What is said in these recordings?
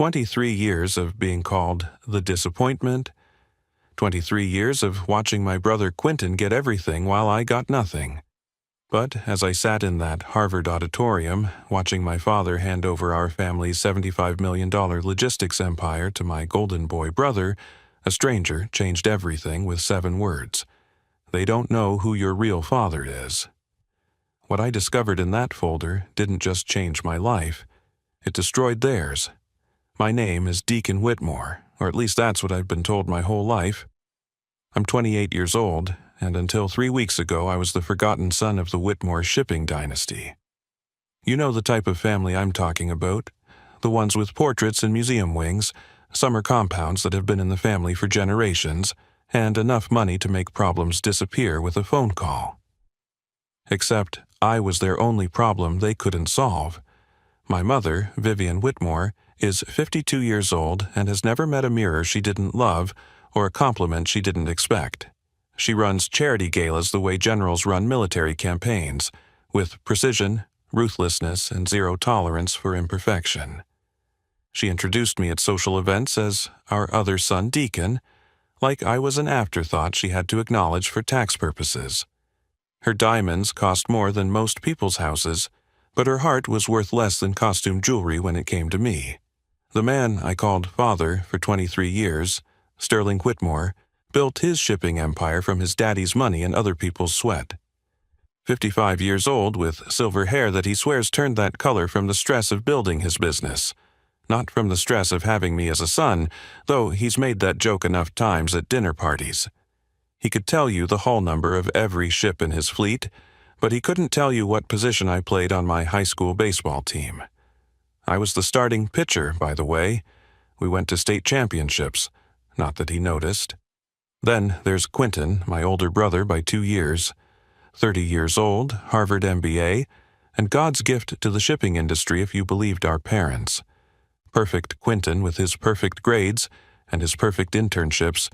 23 years of being called the disappointment, 23 years of watching my brother Quentin get everything while I got nothing. But as I sat in that Harvard auditorium, watching my father hand over our family's $75 million logistics empire to my golden boy brother, a stranger changed everything with 7 words. They don't know who your real father is. What I discovered in that folder didn't just change my life, it destroyed theirs. My name is Deacon Whitmore, or at least that's what I've been told my whole life. I'm 28 years old, and until 3 weeks ago I was the forgotten son of the Whitmore shipping dynasty. You know the type of family I'm talking about, the ones with portraits in museum wings, summer compounds that have been in the family for generations, and enough money to make problems disappear with a phone call. Except I was their only problem they couldn't solve. My mother, Vivian Whitmore, is 52 years old and has never met a mirror she didn't love or a compliment she didn't expect. She runs charity galas the way generals run military campaigns, with precision, ruthlessness, and zero tolerance for imperfection. She introduced me at social events as our other son Deacon, like I was an afterthought she had to acknowledge for tax purposes. Her diamonds cost more than most people's houses, but her heart was worth less than costume jewelry when it came to me. The man I called father for 23 years, Sterling Whitmore, built his shipping empire from his daddy's money and other people's sweat. 55 years old with silver hair that he swears turned that color from the stress of building his business, not from the stress of having me as a son, though he's made that joke enough times at dinner parties. He could tell you the hull number of every ship in his fleet, but he couldn't tell you what position I played on my high school baseball team. I was the starting pitcher, by the way. We went to state championships, not that he noticed. Then there's Quentin, my older brother by 2 years, 30 years old, Harvard MBA, and God's gift to the shipping industry if you believed our parents. Perfect Quentin with his perfect grades and his perfect internships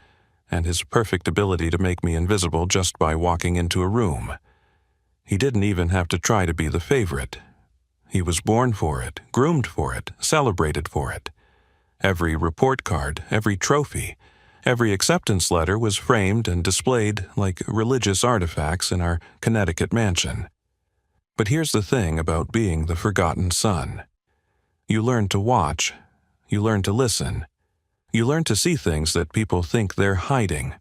and his perfect ability to make me invisible just by walking into a room. He didn't even have to try to be the favorite. He was born for it, groomed for it, celebrated for it. Every report card, every trophy, every acceptance letter was framed and displayed like religious artifacts in our Connecticut mansion. But here's the thing about being the forgotten son. You learn to watch, you learn to listen, you learn to see things that people think they're hiding,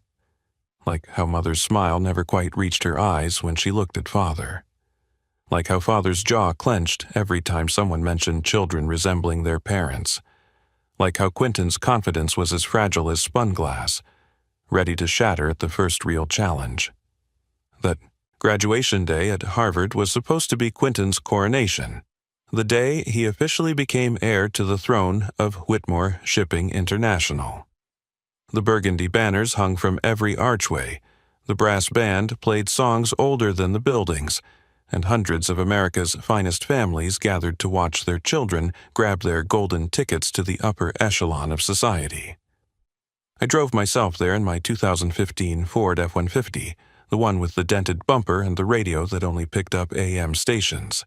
like how Mother's smile never quite reached her eyes when she looked at Father, like how Father's jaw clenched every time someone mentioned children resembling their parents, like how Quentin's confidence was as fragile as spun glass, ready to shatter at the first real challenge. That graduation day at Harvard was supposed to be Quentin's coronation, the day he officially became heir to the throne of Whitmore Shipping International. The burgundy banners hung from every archway, the brass band played songs older than the buildings, and hundreds of America's finest families gathered to watch their children grab their golden tickets to the upper echelon of society. I drove myself there in my 2015 Ford F-150, the one with the dented bumper and the radio that only picked up AM stations.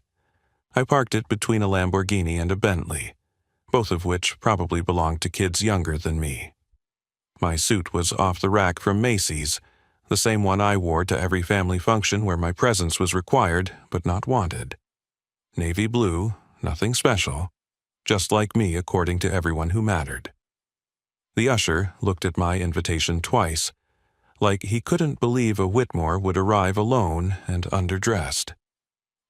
I parked it between a Lamborghini and a Bentley, both of which probably belonged to kids younger than me. My suit was off the rack from Macy's, the same one I wore to every family function where my presence was required but not wanted. Navy blue, nothing special, just like me according to everyone who mattered. The usher looked at my invitation twice, like he couldn't believe a Whitmore would arrive alone and underdressed.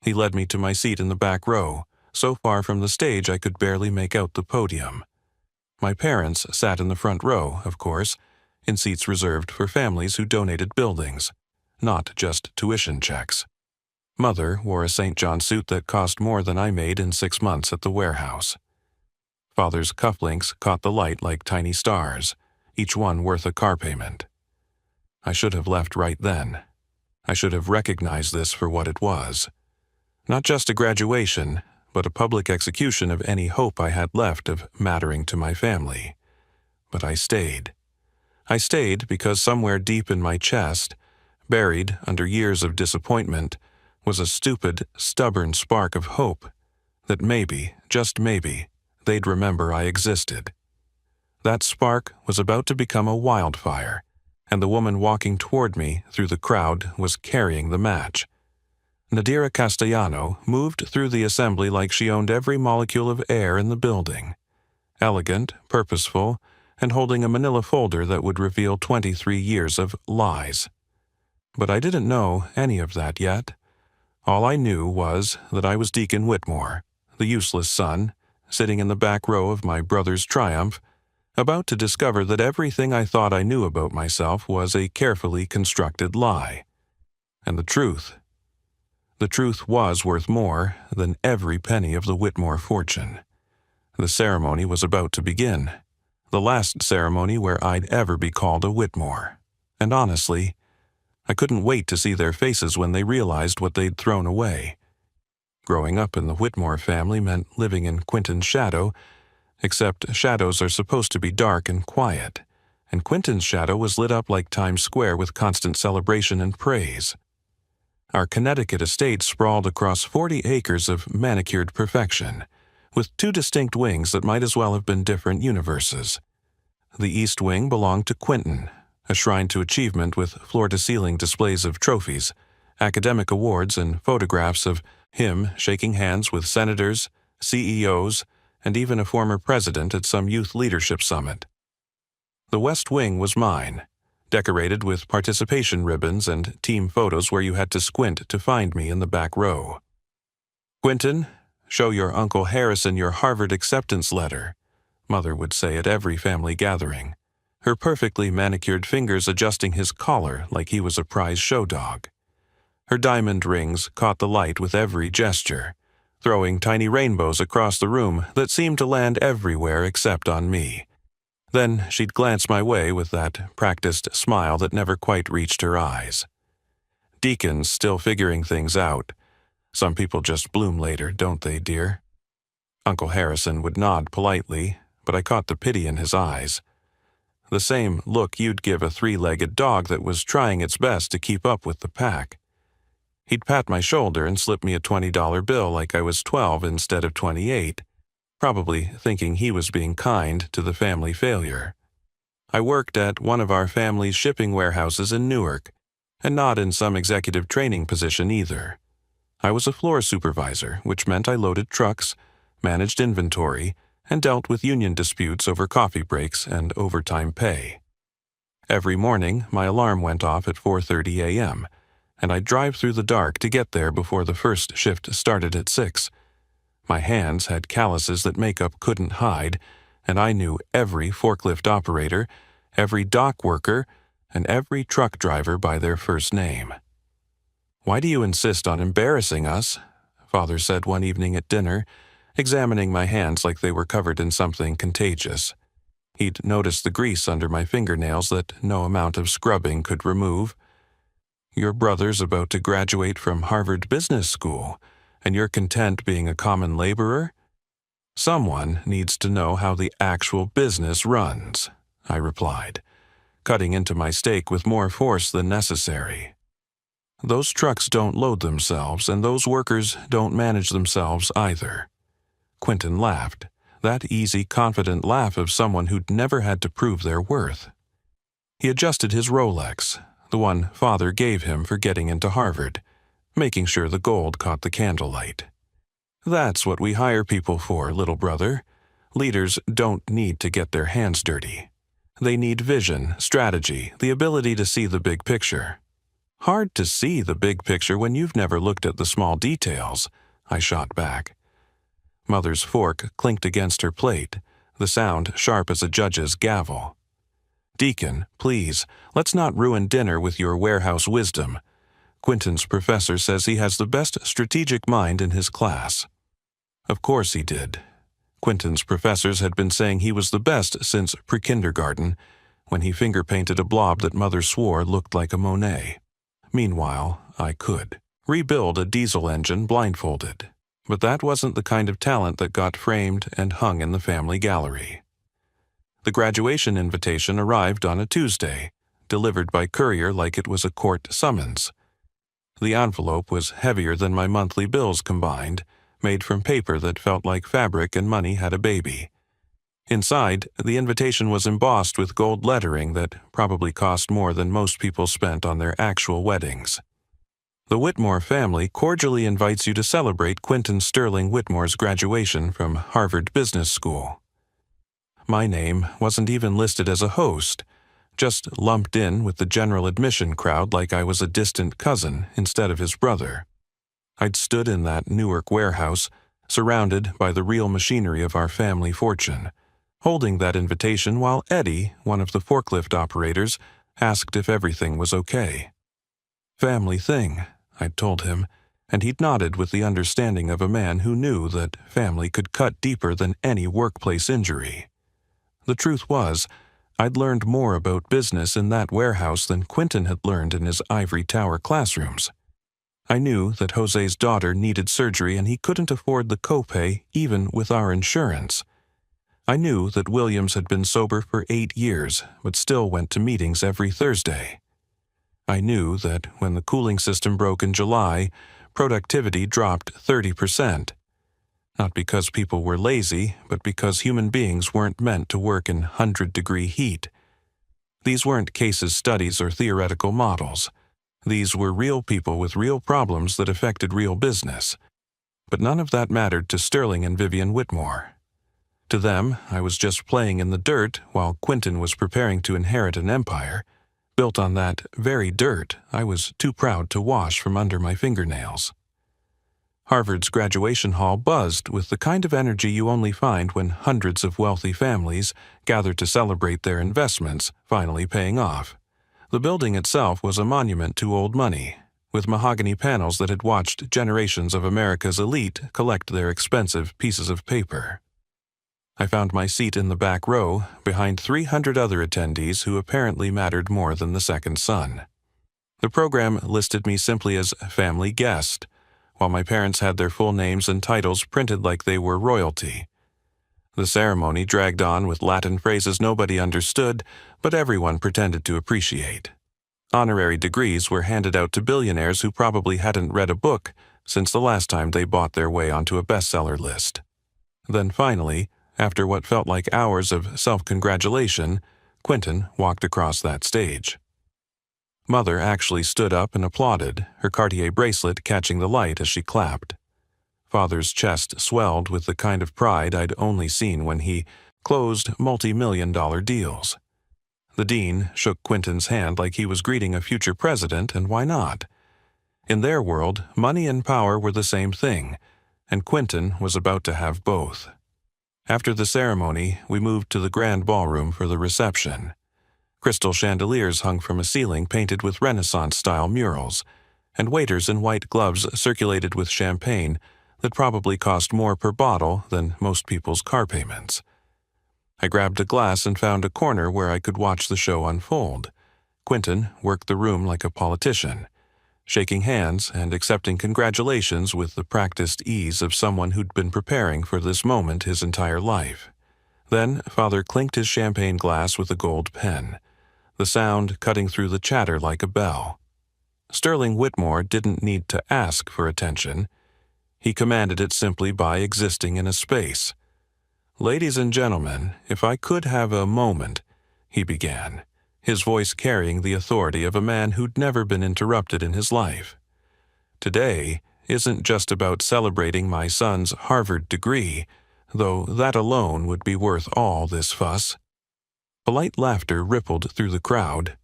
He led me to my seat in the back row, so far from the stage I could barely make out the podium. My parents sat in the front row, of course, in seats reserved for families who donated buildings, not just tuition checks. Mother wore a St. John suit that cost more than I made in 6 months at the warehouse. Father's cufflinks caught the light like tiny stars, each one worth a car payment. I should have left right then. I should have recognized this for what it was. Not just a graduation, but a public execution of any hope I had left of mattering to my family. But I stayed. I stayed because somewhere deep in my chest, buried under years of disappointment, was a stupid, stubborn spark of hope that maybe, just maybe, they'd remember I existed. That spark was about to become a wildfire, and the woman walking toward me through the crowd was carrying the match. Nadira Castellano moved through the assembly like she owned every molecule of air in the building. Elegant, purposeful, and holding a manila folder that would reveal 23 years of lies. But I didn't know any of that yet. All I knew was that I was Deacon Whitmore, the useless son, sitting in the back row of my brother's Triumph, about to discover that everything I thought I knew about myself was a carefully constructed lie. And the truth was worth more than every penny of the Whitmore fortune. The ceremony was about to begin, the last ceremony where I'd ever be called a Whitmore. And honestly, I couldn't wait to see their faces when they realized what they'd thrown away. Growing up in the Whitmore family meant living in Quentin's shadow, except shadows are supposed to be dark and quiet, and Quentin's shadow was lit up like Times Square with constant celebration and praise. Our Connecticut estate sprawled across 40 acres of manicured perfection, with two distinct wings that might as well have been different universes. The east wing belonged to Quentin, a shrine to achievement with floor-to-ceiling displays of trophies, academic awards, and photographs of him shaking hands with senators, CEOs, and even a former president at some youth leadership summit. The West Wing was mine, decorated with participation ribbons and team photos where you had to squint to find me in the back row. "Quentin, show your Uncle Harrison your Harvard acceptance letter," Mother would say at every family gathering, her perfectly manicured fingers adjusting his collar like he was a prize show dog. Her diamond rings caught the light with every gesture, throwing tiny rainbows across the room that seemed to land everywhere except on me. Then she'd glance my way with that practiced smile that never quite reached her eyes. Deacon's still figuring things out. Some people just bloom later, don't they, dear? Uncle Harrison would nod politely, but I caught the pity in his eyes. The same look you'd give a three-legged dog that was trying its best to keep up with the pack. He'd pat my shoulder and slip me a $20 bill like I was 12 instead of 28, probably thinking he was being kind to the family failure. I worked at one of our family's shipping warehouses in Newark, and not in some executive training position either. I was a floor supervisor, which meant I loaded trucks, managed inventory, and dealt with union disputes over coffee breaks and overtime pay. Every morning, my alarm went off at 4:30 a.m., and I'd drive through the dark to get there before the first shift started at 6. My hands had calluses that makeup couldn't hide, and I knew every forklift operator, every dock worker, and every truck driver by their first name. "Why do you insist on embarrassing us?" Father said one evening at dinner, examining my hands like they were covered in something contagious. He'd noticed the grease under my fingernails that no amount of scrubbing could remove. "Your brother's about to graduate from Harvard Business School, and you're content being a common laborer? Someone needs to know how the actual business runs," I replied, cutting into my steak with more force than necessary. "Those trucks don't load themselves, and those workers don't manage themselves either." Quentin laughed, that easy, confident laugh of someone who'd never had to prove their worth. He adjusted his Rolex, the one Father gave him for getting into Harvard, making sure the gold caught the candlelight. "That's what we hire people for, little brother. Leaders don't need to get their hands dirty. They need vision, strategy, the ability to see the big picture." "Hard to see the big picture when you've never looked at the small details," I shot back. Mother's fork clinked against her plate, the sound sharp as a judge's gavel. "Deacon, please, let's not ruin dinner with your warehouse wisdom. Quentin's professor says he has the best strategic mind in his class." Of course he did. Quentin's professors had been saying he was the best since pre-kindergarten, when he finger-painted a blob that Mother swore looked like a Monet. Meanwhile, I could rebuild a diesel engine blindfolded. But that wasn't the kind of talent that got framed and hung in the family gallery. The graduation invitation arrived on a Tuesday, delivered by courier like it was a court summons. The envelope was heavier than my monthly bills combined, made from paper that felt like fabric and money had a baby. Inside, the invitation was embossed with gold lettering that probably cost more than most people spent on their actual weddings. The Whitmore family cordially invites you to celebrate Quentin Sterling Whitmore's graduation from Harvard Business School. My name wasn't even listed as a host, just lumped in with the general admission crowd like I was a distant cousin instead of his brother. I'd stood in that Newark warehouse, surrounded by the real machinery of our family fortune, holding that invitation while Eddie, one of the forklift operators, asked if everything was okay. "Family thing," I'd told him, and he'd nodded with the understanding of a man who knew that family could cut deeper than any workplace injury. The truth was, I'd learned more about business in that warehouse than Quentin had learned in his ivory tower classrooms. I knew that Jose's daughter needed surgery and he couldn't afford the copay even with our insurance. I knew that Williams had been sober for 8 years, but still went to meetings every Thursday. I knew that when the cooling system broke in July, productivity dropped 30%. Not because people were lazy, but because human beings weren't meant to work in 100-degree heat. These weren't cases studies or theoretical models. These were real people with real problems that affected real business. But none of that mattered to Sterling and Vivian Whitmore. To them, I was just playing in the dirt while Quentin was preparing to inherit an empire, built on that very dirt I was too proud to wash from under my fingernails. Harvard's graduation hall buzzed with the kind of energy you only find when hundreds of wealthy families gather to celebrate their investments finally paying off. The building itself was a monument to old money, with mahogany panels that had watched generations of America's elite collect their expensive pieces of paper. I found my seat in the back row, behind 300 other attendees who apparently mattered more than the second son. The program listed me simply as family guest, while my parents had their full names and titles printed like they were royalty. The ceremony dragged on with Latin phrases nobody understood, but everyone pretended to appreciate. Honorary degrees were handed out to billionaires who probably hadn't read a book since the last time they bought their way onto a bestseller list. Then finally, after what felt like hours of self-congratulation, Quentin walked across that stage. Mother actually stood up and applauded, her Cartier bracelet catching the light as she clapped. Father's chest swelled with the kind of pride I'd only seen when he closed multi-million-dollar deals. The dean shook Quentin's hand like he was greeting a future president, and why not? In their world, money and power were the same thing, and Quentin was about to have both. After the ceremony, we moved to the grand ballroom for the reception. Crystal chandeliers hung from a ceiling painted with Renaissance-style murals, and waiters in white gloves circulated with champagne that probably cost more per bottle than most people's car payments. I grabbed a glass and found a corner where I could watch the show unfold. Quentin worked the room like a politician, shaking hands and accepting congratulations with the practiced ease of someone who'd been preparing for this moment his entire life. Then Father clinked his champagne glass with a gold pen, the sound cutting through the chatter like a bell. Sterling Whitmore didn't need to ask for attention. He commanded it simply by existing in a space. "Ladies and gentlemen, if I could have a moment," he began, his voice carrying the authority of a man who'd never been interrupted in his life. "Today isn't just about celebrating my son's Harvard degree, though that alone would be worth all this fuss." Polite laughter rippled through the crowd.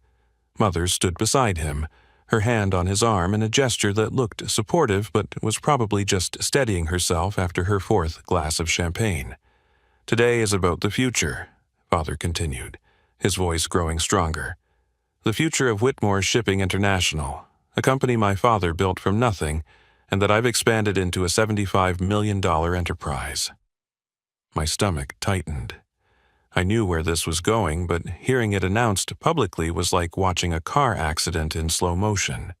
Mother stood beside him, her hand on his arm in a gesture that looked supportive but was probably just steadying herself after her fourth glass of champagne. "Today is about the future," Father continued, his voice growing stronger. "The future of Whitmore Shipping International, a company my father built from nothing and that I've expanded into a $75 million enterprise." My stomach tightened. I knew where this was going, but hearing it announced publicly was like watching a car accident in slow motion.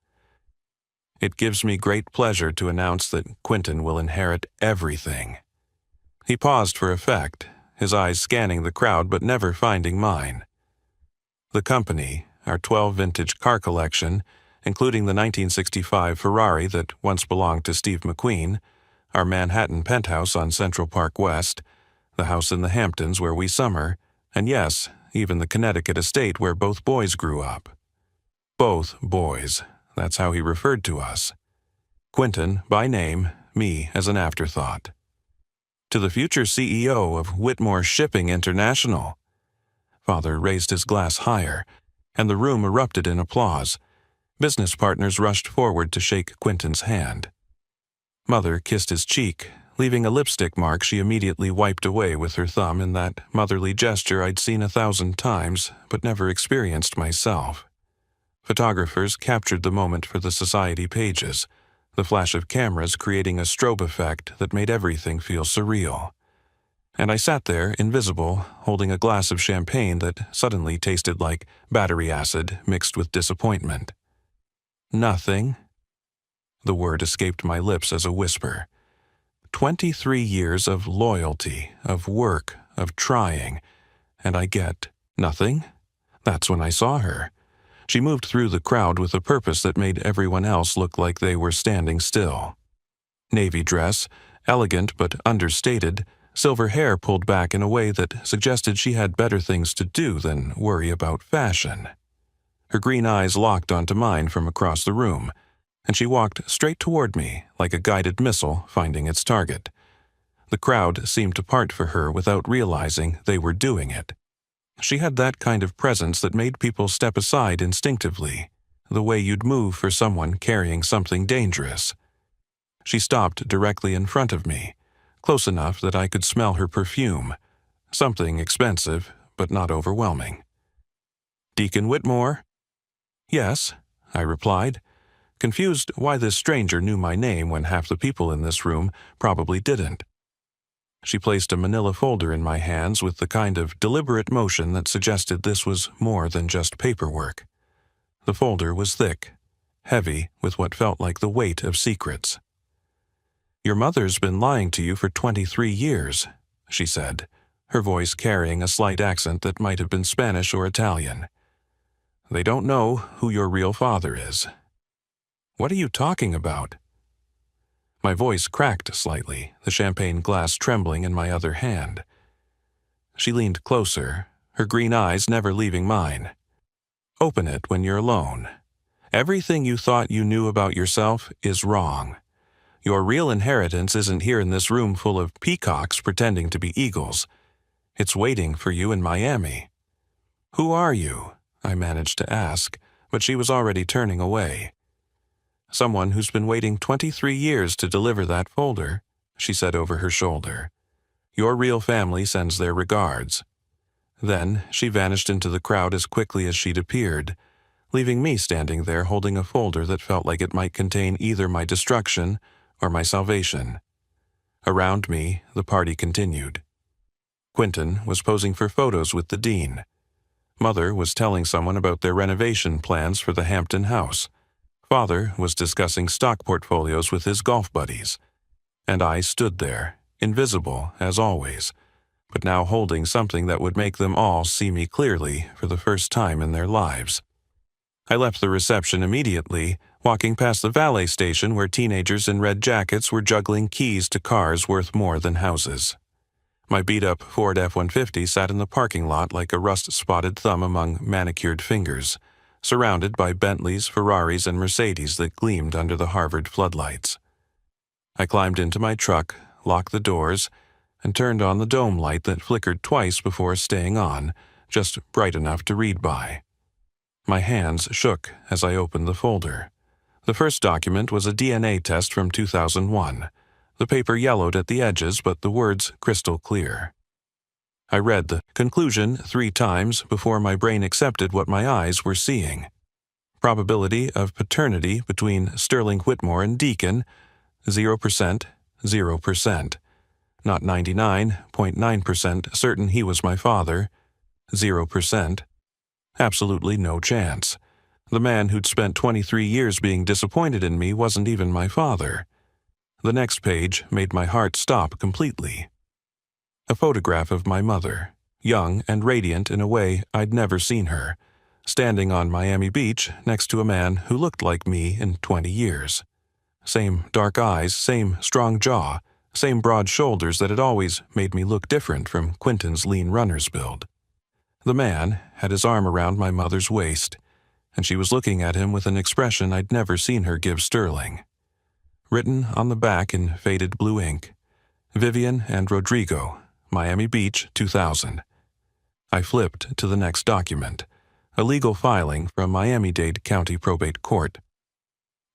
"It gives me great pleasure to announce that Quentin will inherit everything." He paused for effect, his eyes scanning the crowd but never finding mine. "The company, our 12 vintage car collection, including the 1965 Ferrari that once belonged to Steve McQueen, our Manhattan penthouse on Central Park West, the house in the Hamptons where we summer, and yes, even the Connecticut estate where both boys grew up. Both boys, that's how he referred to us. Quentin by name, me as an afterthought. To the future CEO of Whitmore Shipping International. Father raised his glass higher, and the room erupted in applause. Business partners rushed forward to shake Quentin's hand. Mother kissed his cheek, leaving a lipstick mark she immediately wiped away with her thumb in that motherly gesture I'd seen 1,000 times but never experienced myself. Photographers captured the moment for the society pages, the flash of cameras creating a strobe effect that made everything feel surreal. And I sat there, invisible, holding a glass of champagne that suddenly tasted like battery acid mixed with disappointment. Nothing. The word escaped my lips as a whisper. 23 years of loyalty, of work, of trying, and I get nothing? That's when I saw her. She moved through the crowd with a purpose that made everyone else look like they were standing still. Navy dress, elegant but understated, silver hair pulled back in a way that suggested she had better things to do than worry about fashion. Her green eyes locked onto mine from across the room, and she walked straight toward me like a guided missile finding its target. The crowd seemed to part for her without realizing they were doing it. She had that kind of presence that made people step aside instinctively, the way you'd move for someone carrying something dangerous. She stopped directly in front of me, close enough that I could smell her perfume, something expensive but not overwhelming. "Deacon Whitmore?" "Yes," I replied, confused why this stranger knew my name when half the people in this room probably didn't. She placed a manila folder in my hands with the kind of deliberate motion that suggested this was more than just paperwork. The folder was thick, heavy with what felt like the weight of secrets. "Your mother's been lying to you for 23 years, she said, her voice carrying a slight accent that might have been Spanish or Italian. "They don't know who your real father is." "What are you talking about?" My voice cracked slightly, the champagne glass trembling in my other hand. She leaned closer, her green eyes never leaving mine. "Open it when you're alone. Everything you thought you knew about yourself is wrong. Your real inheritance isn't here in this room full of peacocks pretending to be eagles. It's waiting for you in Miami." "Who are you?" I managed to ask, but she was already turning away. "Someone who's been waiting 23 years to deliver that folder," she said over her shoulder. "Your real family sends their regards." Then she vanished into the crowd as quickly as she'd appeared, leaving me standing there holding a folder that felt like it might contain either my destruction or my salvation. Around me, the party continued. Quentin was posing for photos with the dean. Mother was telling someone about their renovation plans for the Hampton house. Father was discussing stock portfolios with his golf buddies. And I stood there, invisible as always, but now holding something that would make them all see me clearly for the first time in their lives. I left the reception immediately, walking past the valet station where teenagers in red jackets were juggling keys to cars worth more than houses. My beat-up Ford F-150 sat in the parking lot like a rust-spotted thumb among manicured fingers, surrounded by Bentleys, Ferraris, and Mercedes that gleamed under the Harvard floodlights. I climbed into my truck, locked the doors, and turned on the dome light that flickered twice before staying on, just bright enough to read by. My hands shook as I opened the folder. The first document was a DNA test from 2001. The paper yellowed at the edges, but the words crystal clear. I read the conclusion 3 times before my brain accepted what my eyes were seeing. Probability of paternity between Sterling Whitmore and Deacon, 0%, 0%. Not 99.9% certain he was my father, 0%. Absolutely no chance. The man who'd spent 23 years being disappointed in me wasn't even my father. The next page made my heart stop completely. A photograph of my mother, young and radiant in a way I'd never seen her, standing on Miami Beach next to a man who looked like me in 20 years. Same dark eyes, same strong jaw, same broad shoulders that had always made me look different from Quentin's lean runner's build. The man had his arm around my mother's waist, and she was looking at him with an expression I'd never seen her give Sterling. Written on the back in faded blue ink, Vivian and Rodrigo, Miami Beach, 2000. I flipped to the next document, a legal filing from Miami-Dade County Probate Court.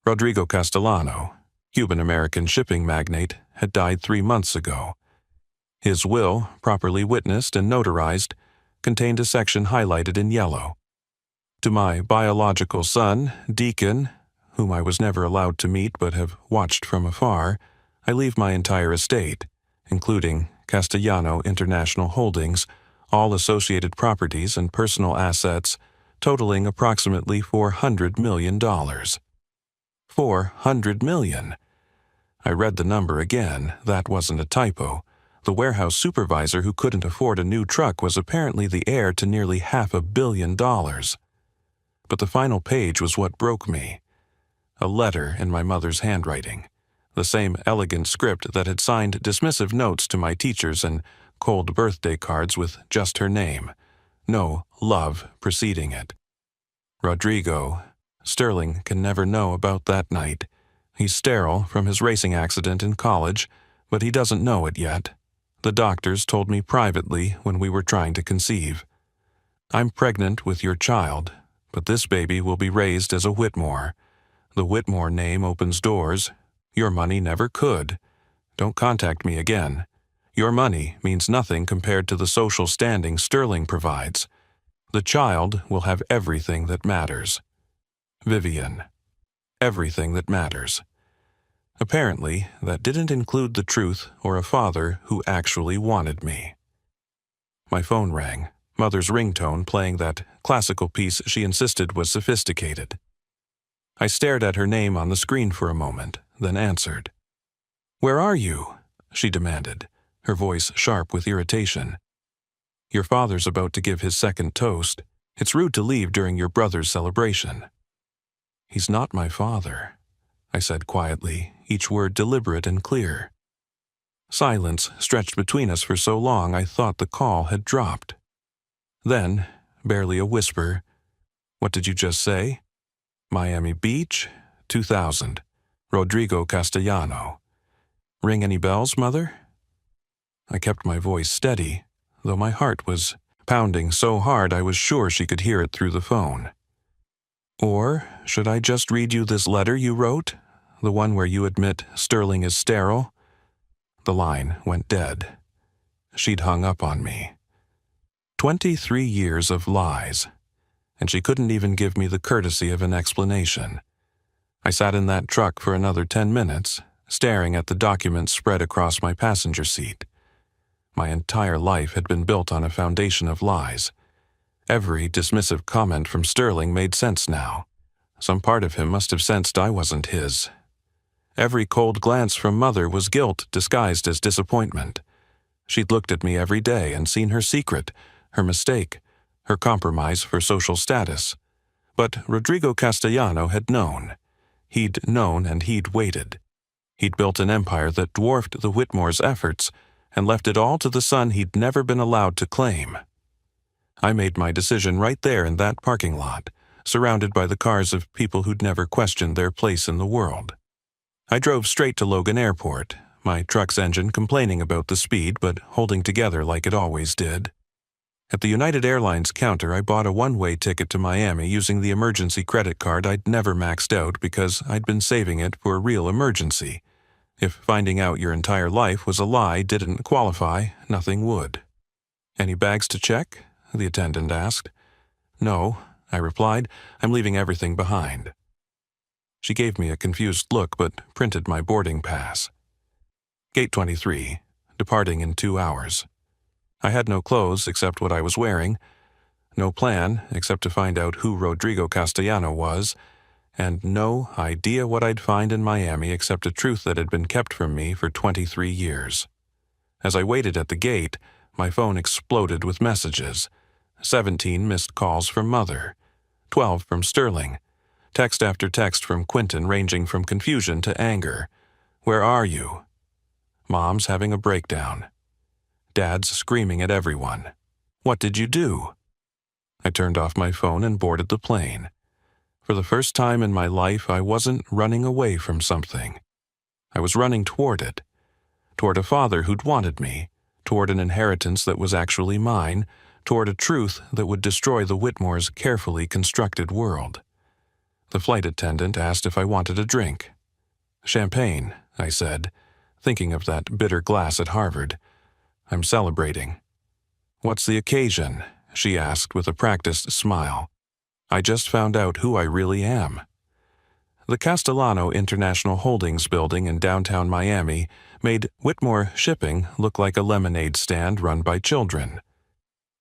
Rodrigo Castellano, Cuban-American shipping magnate, had died 3 months ago. His will, properly witnessed and notarized, contained a section highlighted in yellow. To my biological son, Deacon, whom I was never allowed to meet but have watched from afar, I leave my entire estate, including Castellano International Holdings, all associated properties and personal assets, totaling approximately $400 million. $400 million. I read the number again. That wasn't a typo. The warehouse supervisor who couldn't afford a new truck was apparently the heir to nearly $500 million. But the final page was what broke me. A letter in my mother's handwriting, the same elegant script that had signed dismissive notes to my teachers and cold birthday cards with just her name. No love preceding it. Rodrigo. Sterling can never know about that night. He's sterile from his racing accident in college, but he doesn't know it yet. The doctors told me privately when we were trying to conceive. I'm pregnant with your child, but this baby will be raised as a Whitmore. The Whitmore name opens doors. Your money never could. Don't contact me again. Your money means nothing compared to the social standing Sterling provides. The child will have everything that matters. Vivian. Everything that matters. Apparently, that didn't include the truth or a father who actually wanted me. My phone rang, Mother's ringtone playing that classical piece she insisted was sophisticated. I stared at her name on the screen for a moment, then answered. "Where are you?" she demanded, her voice sharp with irritation. "Your father's about to give his second toast. It's rude to leave during your brother's celebration." "He's not my father," I said quietly, each word deliberate and clear. Silence stretched between us for so long I thought the call had dropped. Then, barely a whisper, "What did you just say?" "Miami Beach, 2000. Rodrigo Castellano. Ring any bells, Mother?" I kept my voice steady, though my heart was pounding so hard I was sure she could hear it through the phone. "Or should I just read you this letter you wrote? The one where you admit Sterling is sterile?" The line went dead. She'd hung up on me. 23 years of lies, and she couldn't even give me the courtesy of an explanation. I sat in that truck for another 10 minutes, staring at the documents spread across my passenger seat. My entire life had been built on a foundation of lies. Every dismissive comment from Sterling made sense now. Some part of him must have sensed I wasn't his. Every cold glance from Mother was guilt disguised as disappointment. She'd looked at me every day and seen her secret, her mistake, her compromise for social status. But Rodrigo Castellano had known. He'd known and he'd waited. He'd built an empire that dwarfed the Whitmore's efforts and left it all to the son he'd never been allowed to claim. I made my decision right there in that parking lot, surrounded by the cars of people who'd never questioned their place in the world. I drove straight to Logan Airport, my truck's engine complaining about the speed but holding together like it always did. At the United Airlines counter, I bought a one-way ticket to Miami using the emergency credit card I'd never maxed out because I'd been saving it for a real emergency. If finding out your entire life was a lie didn't qualify, nothing would. "Any bags to check?" the attendant asked. "No," I replied. "I'm leaving everything behind." She gave me a confused look but printed my boarding pass. Gate 23, departing in 2 hours. I had no clothes except what I was wearing, no plan except to find out who Rodrigo Castellano was, and no idea what I'd find in Miami except a truth that had been kept from me for 23 years. As I waited at the gate, my phone exploded with messages. 17 missed calls from Mother, 12 from Sterling, Text after text from Quentin ranging from confusion to anger. Where are you? Mom's having a breakdown. Dad's screaming at everyone. What did you do? I turned off my phone and boarded the plane. For the first time in my life, I wasn't running away from something. I was running toward it. Toward a father who'd wanted me, toward an inheritance that was actually mine, toward a truth that would destroy the Whitmore's carefully constructed world. The flight attendant asked if I wanted a drink. Champagne, I said, thinking of that bitter glass at Harvard. I'm celebrating. What's the occasion? She asked with a practiced smile. I just found out who I really am. The Castellano International Holdings building in downtown Miami made Whitmore Shipping look like a lemonade stand run by children.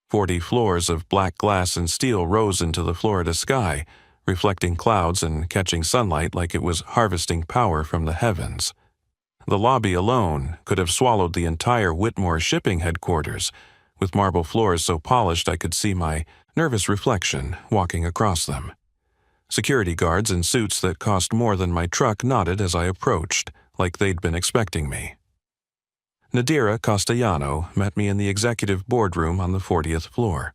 40 floors of black glass and steel rose into the Florida sky, reflecting clouds and catching sunlight like it was harvesting power from the heavens. The lobby alone could have swallowed the entire Whitmore Shipping headquarters, with marble floors so polished I could see my nervous reflection walking across them. Security guards in suits that cost more than my truck nodded as I approached, like they'd been expecting me. Nadira Castellano met me in the executive boardroom on the 40th floor.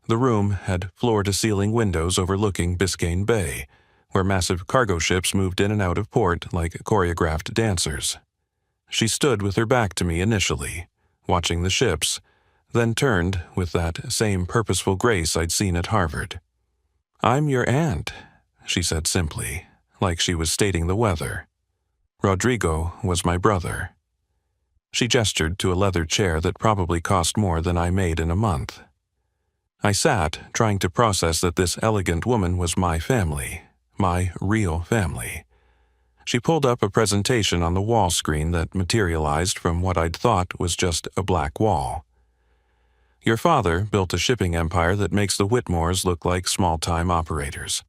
The room had floor-to-ceiling windows overlooking Biscayne Bay, where massive cargo ships moved in and out of port like choreographed dancers. She stood with her back to me initially, watching the ships, then turned with that same purposeful grace I'd seen at Harvard. I'm your aunt, she said simply, like she was stating the weather. Rodrigo was my brother. She gestured to a leather chair that probably cost more than I made in a month. I sat, trying to process that this elegant woman was my family, my real family. She pulled up a presentation on the wall screen that materialized from what I'd thought was just a black wall. Your father built a shipping empire that makes the Whitmores look like small-time operators.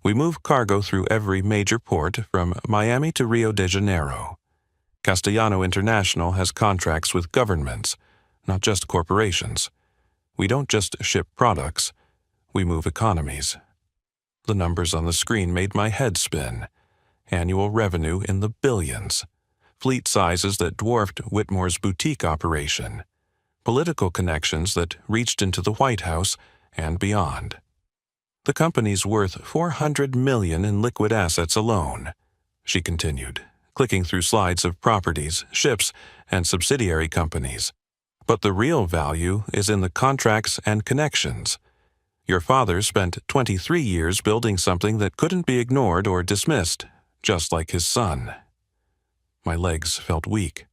We move cargo through every major port from Miami to Rio de Janeiro. Castellano International has contracts with governments, not just corporations. We don't just ship products, we move economies. The numbers on the screen made my head spin. Annual revenue in the billions. Fleet sizes that dwarfed Whitmore's boutique operation. Political connections that reached into the White House and beyond. The company's worth $400 million in liquid assets alone, she continued, clicking through slides of properties, ships, and subsidiary companies. But the real value is in the contracts and connections. Your father spent 23 years building something that couldn't be ignored or dismissed, just like his son. My legs felt weak.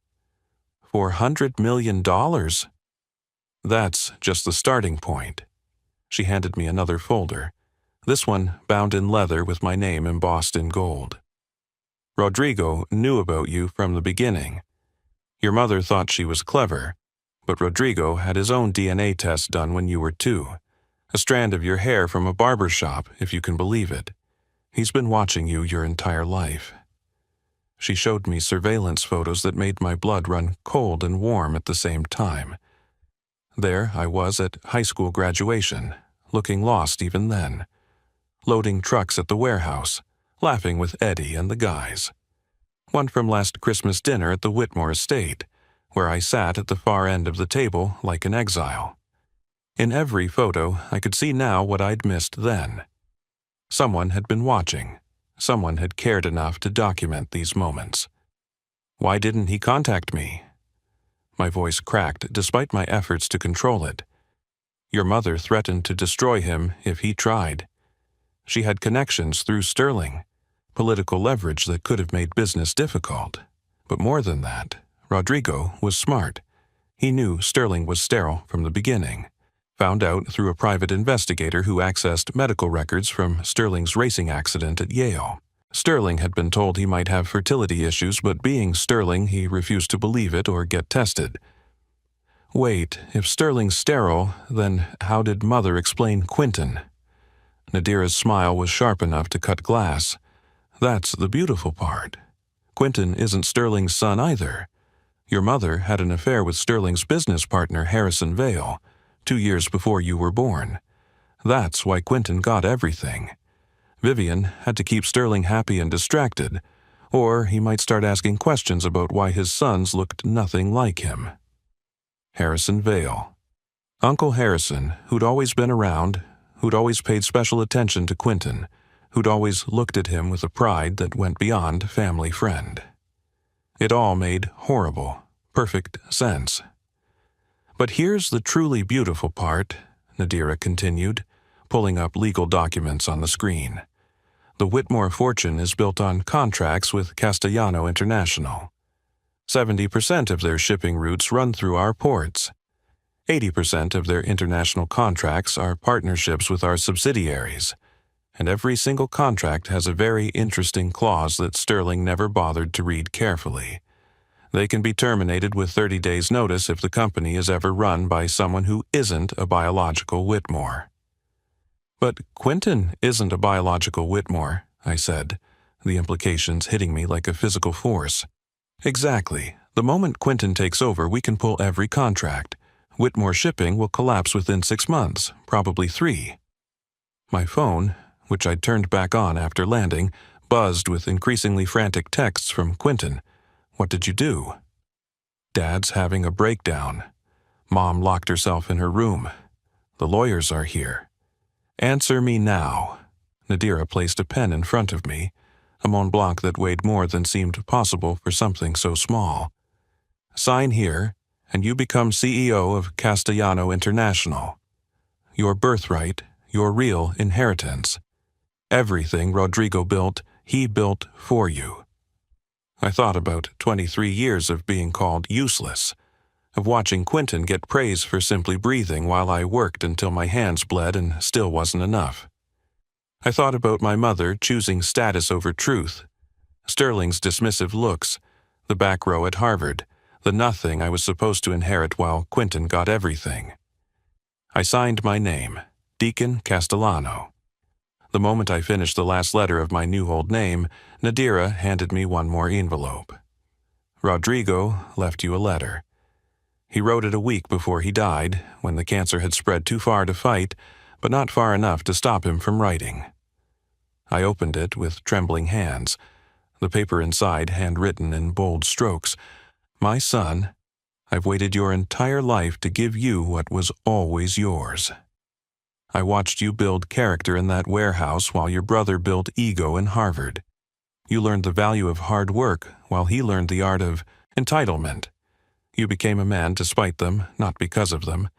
$400 million? That's just the starting point. She handed me another folder, this one bound in leather with my name embossed in gold. Rodrigo knew about you from the beginning. Your mother thought she was clever, but Rodrigo had his own DNA test done when you were 2. A strand of your hair from a barber shop, if you can believe it. He's been watching you your entire life. She showed me surveillance photos that made my blood run cold and warm at the same time. There I was at high school graduation, looking lost even then. Loading trucks at the warehouse, laughing with Eddie and the guys. One from last Christmas dinner at the Whitmore estate, where I sat at the far end of the table like an exile. In every photo, I could see now what I'd missed then. Someone had been watching. Someone had cared enough to document these moments. Why didn't he contact me? My voice cracked despite my efforts to control it. Your mother threatened to destroy him if he tried. She had connections through Sterling, political leverage that could have made business difficult. But more than that, Rodrigo was smart. He knew Sterling was sterile from the beginning. Found out through a private investigator who accessed medical records from Sterling's racing accident at Yale. Sterling had been told he might have fertility issues, but being Sterling, he refused to believe it or get tested. Wait, if Sterling's sterile, then how did Mother explain Quentin? Nadira's smile was sharp enough to cut glass. That's the beautiful part. Quentin isn't Sterling's son either. Your mother had an affair with Sterling's business partner, Harrison Vale, 2 years before you were born. That's why Quentin got everything. Vivian had to keep Sterling happy and distracted, or he might start asking questions about why his sons looked nothing like him. Harrison Vale. Uncle Harrison, who'd always been around, who'd always paid special attention to Quentin, who'd always looked at him with a pride that went beyond family friend. It all made horrible, perfect sense. But here's the truly beautiful part, Nadira continued, pulling up legal documents on the screen. The Whitmore fortune is built on contracts with Castellano International. 70% of their shipping routes run through our ports. 80% of their international contracts are partnerships with our subsidiaries, and every single contract has a very interesting clause that Sterling never bothered to read carefully. They can be terminated with 30 days' notice if the company is ever run by someone who isn't a biological Whitmore. But Quentin isn't a biological Whitmore, I said, the implications hitting me like a physical force. Exactly. The moment Quentin takes over, we can pull every contract. Whitmore shipping will collapse within 6 months, probably 3. My phone, which I'd turned back on after landing, buzzed with increasingly frantic texts from Quentin. What did you do? Dad's having a breakdown. Mom locked herself in her room. The lawyers are here. Answer me now. Nadira placed a pen in front of me, a Mont Blanc that weighed more than seemed possible for something so small. Sign here, and you become CEO of Castellano International. Your birthright, your real inheritance. Everything Rodrigo built, he built for you. I thought about 23 years of being called useless, of watching Quentin get praise for simply breathing while I worked until my hands bled and still wasn't enough. I thought about my mother choosing status over truth, Sterling's dismissive looks, the back row at Harvard, the nothing I was supposed to inherit while Quentin got everything. I signed my name, Deacon Castellano. The moment I finished the last letter of my new old name, Nadira handed me one more envelope. Rodrigo left you a letter. He wrote it a week before he died, when the cancer had spread too far to fight, but not far enough to stop him from writing. I opened it with trembling hands, the paper inside handwritten in bold strokes. My son, I've waited your entire life to give you what was always yours. I watched you build character in that warehouse while your brother built ego in Harvard. You learned the value of hard work while he learned the art of entitlement. You became a man despite them, not because of them.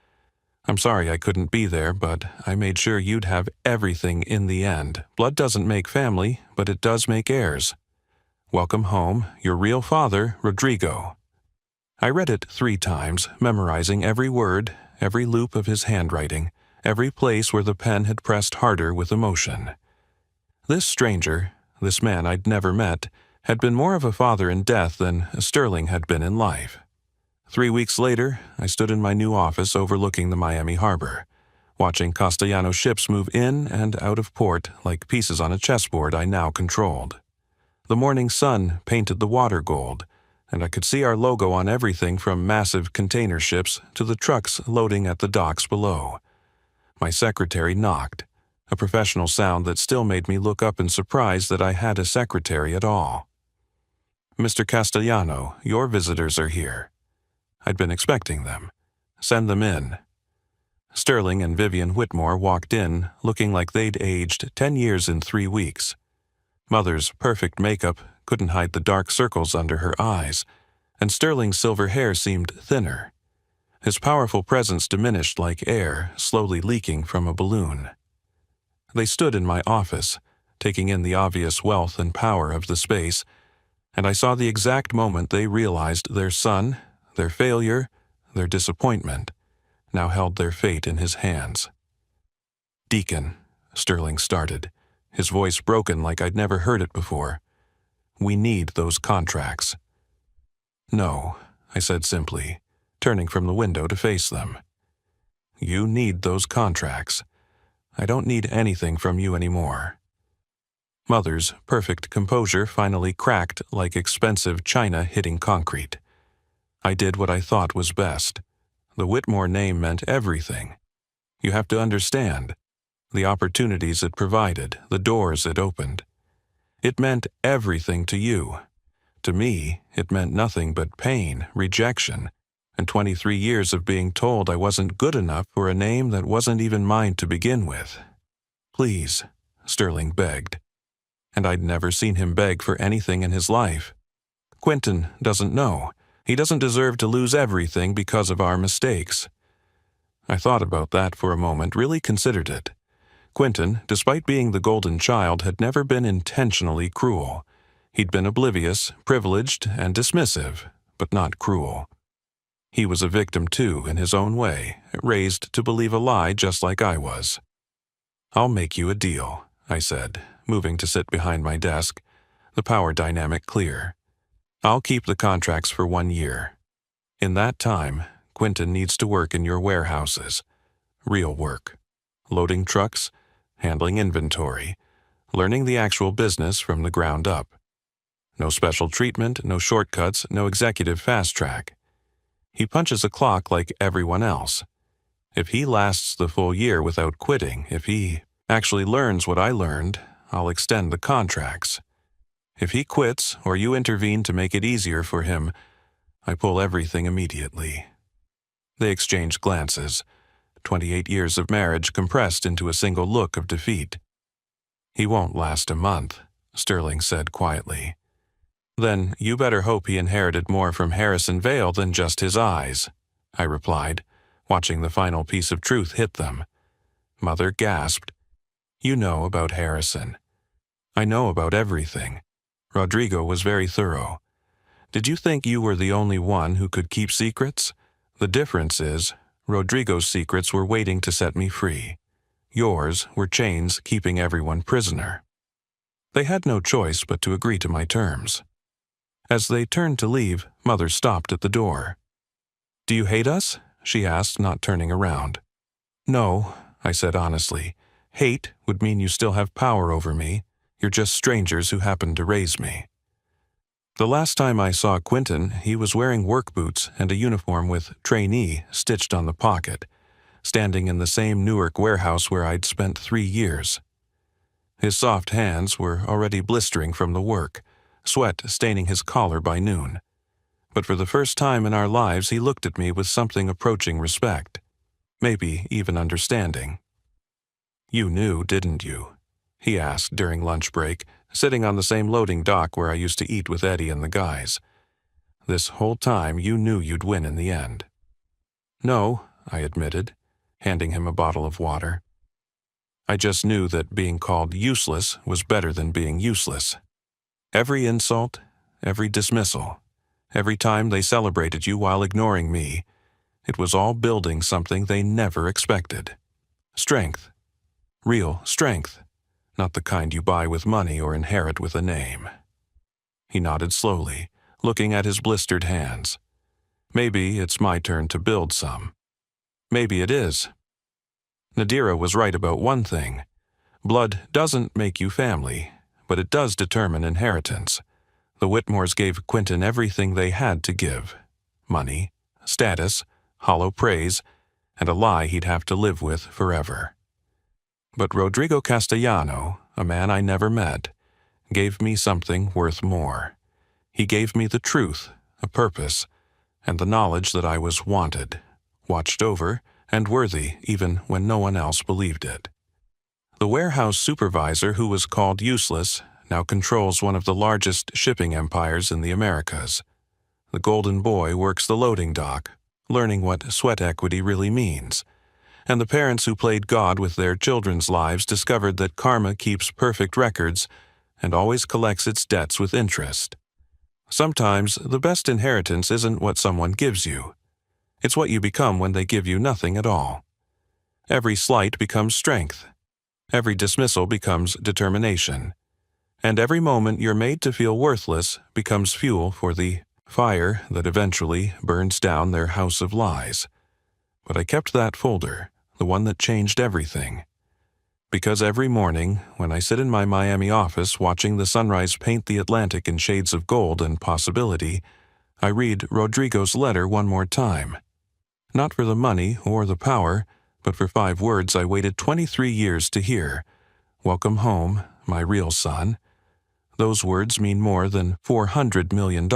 I'm sorry I couldn't be there, but I made sure you'd have everything in the end. Blood doesn't make family, but it does make heirs. Welcome home, your real father, Rodrigo. I read it 3 times, memorizing every word, every loop of his handwriting, every place where the pen had pressed harder with emotion. This stranger, this man I'd never met, had been more of a father in death than Sterling had been in life. 3 weeks later, I stood in my new office overlooking the Miami harbor, watching Castellano ships move in and out of port like pieces on a chessboard I now controlled. The morning sun painted the water gold, and I could see our logo on everything from massive container ships to the trucks loading at the docks below. My secretary knocked, a professional sound that still made me look up in surprise that I had a secretary at all. Mr. Castellano, your visitors are here. I'd been expecting them. Send them in. Sterling and Vivian Whitmore walked in, looking like they'd aged 10 years in 3 weeks. Mother's perfect makeup couldn't hide the dark circles under her eyes, and Sterling's silver hair seemed thinner. His powerful presence diminished like air slowly leaking from a balloon. They stood in my office, taking in the obvious wealth and power of the space, and I saw the exact moment they realized their son, their failure, their disappointment, now held their fate in his hands. "Deacon," Sterling started, his voice broken like I'd never heard it before. "We need those contracts." "No," I said simply, turning from the window to face them. "You need those contracts. I don't need anything from you anymore." Mother's perfect composure finally cracked like expensive china hitting concrete. I did what I thought was best. The Whitmore name meant everything. You have to understand. the opportunities it provided, the doors it opened. It meant everything to you. To me, it meant nothing but pain, rejection, and 23 years of being told I wasn't good enough for a name that wasn't even mine to begin with. Please, Sterling begged. And I'd never seen him beg for anything in his life. Quentin doesn't know. He doesn't deserve to lose everything because of our mistakes. I thought about that for a moment, really considered it. Quentin, despite being the golden child, had never been intentionally cruel. He'd been oblivious, privileged, and dismissive, but not cruel. He was a victim too, in his own way, raised to believe a lie just like I was. "I'll make you a deal," I said, moving to sit behind my desk, the power dynamic clear. "I'll keep the contracts for 1 year. In that time, Quentin needs to work in your warehouses. Real work. Loading trucks, handling inventory, learning the actual business from the ground up. No special treatment, no shortcuts, no executive fast track. He punches a clock like everyone else. If he lasts the full year without quitting, if he actually learns what I learned, I'll extend the contracts. If he quits or you intervene to make it easier for him, I pull everything immediately." They exchanged glances, 28 years of marriage compressed into a single look of defeat. "He won't last a month," Sterling said quietly. "Then you better hope he inherited more from Harrison Vale than just his eyes," I replied, watching the final piece of truth hit them. Mother gasped. "You know about Harrison." "I know about everything. Rodrigo was very thorough. Did you think you were the only one who could keep secrets? The difference is, Rodrigo's secrets were waiting to set me free. Yours were chains keeping everyone prisoner." They had no choice but to agree to my terms. As they turned to leave, Mother stopped at the door. "Do you hate us?" she asked, not turning around. "No," I said honestly. "Hate would mean you still have power over me. You're just strangers who happened to raise me." The last time I saw Quentin, he was wearing work boots and a uniform with trainee stitched on the pocket, standing in the same Newark warehouse where I'd spent 3 years. His soft hands were already blistering from the work, sweat staining his collar by noon. But for the first time in our lives, he looked at me with something approaching respect, maybe even understanding. "You knew, didn't you?" he asked during lunch break, sitting on the same loading dock where I used to eat with Eddie and the guys. "This whole time you knew you'd win in the end." "No," I admitted, handing him a bottle of water. "I just knew that being called useless was better than being useless. Every insult, every dismissal, every time they celebrated you while ignoring me, it was all building something they never expected. Strength. Real strength. Not the kind you buy with money or inherit with a name." He nodded slowly, looking at his blistered hands. "Maybe it's my turn to build some. Maybe it is. Nadira was right about one thing. Blood doesn't make you family, but it does determine inheritance. The Whitmores gave Quentin everything they had to give. Money, status, hollow praise, and a lie he'd have to live with forever. But Rodrigo Castellano, a man I never met, gave me something worth more. He gave me the truth, a purpose, and the knowledge that I was wanted, watched over, and worthy even when no one else believed it. The warehouse supervisor who was called useless now controls one of the largest shipping empires in the Americas. The golden boy works the loading dock, learning what sweat equity really means. And the parents who played God with their children's lives discovered that karma keeps perfect records and always collects its debts with interest. Sometimes the best inheritance isn't what someone gives you. It's what you become when they give you nothing at all. Every slight becomes strength. Every dismissal becomes determination. And every moment you're made to feel worthless becomes fuel for the fire that eventually burns down their house of lies. But I kept that folder, the one that changed everything. Because every morning, when I sit in my Miami office watching the sunrise paint the Atlantic in shades of gold and possibility, I read Rodrigo's letter one more time. Not for the money or the power, but for 5 words I waited 23 years to hear. Welcome home, my real son. Those words mean more than $400 million.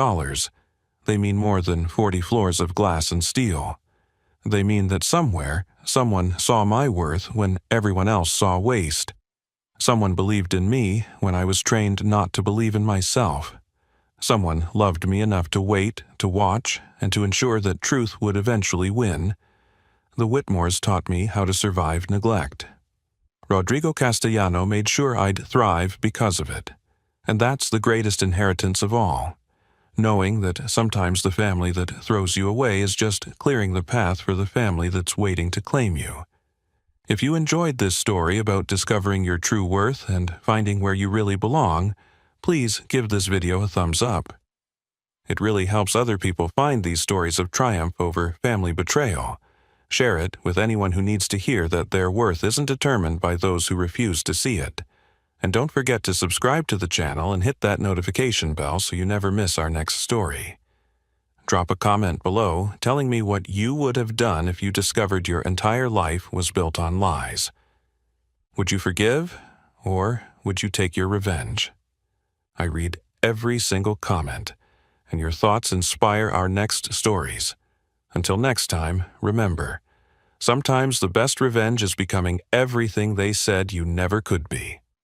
They mean more than 40 floors of glass and steel. They mean that somewhere, someone saw my worth when everyone else saw waste. Someone believed in me when I was trained not to believe in myself. Someone loved me enough to wait, to watch, and to ensure that truth would eventually win. The Whitmores taught me how to survive neglect. Rodrigo Castellano made sure I'd thrive because of it. And that's the greatest inheritance of all. Knowing that sometimes the family that throws you away is just clearing the path for the family that's waiting to claim you. If you enjoyed this story about discovering your true worth and finding where you really belong, please give this video a thumbs up. It really helps other people find these stories of triumph over family betrayal. Share it with anyone who needs to hear that their worth isn't determined by those who refuse to see it. And don't forget to subscribe to the channel and hit that notification bell so you never miss our next story. Drop a comment below telling me what you would have done if you discovered your entire life was built on lies. Would you forgive, or would you take your revenge? I read every single comment, and your thoughts inspire our next stories. Until next time, remember, sometimes the best revenge is becoming everything they said you never could be.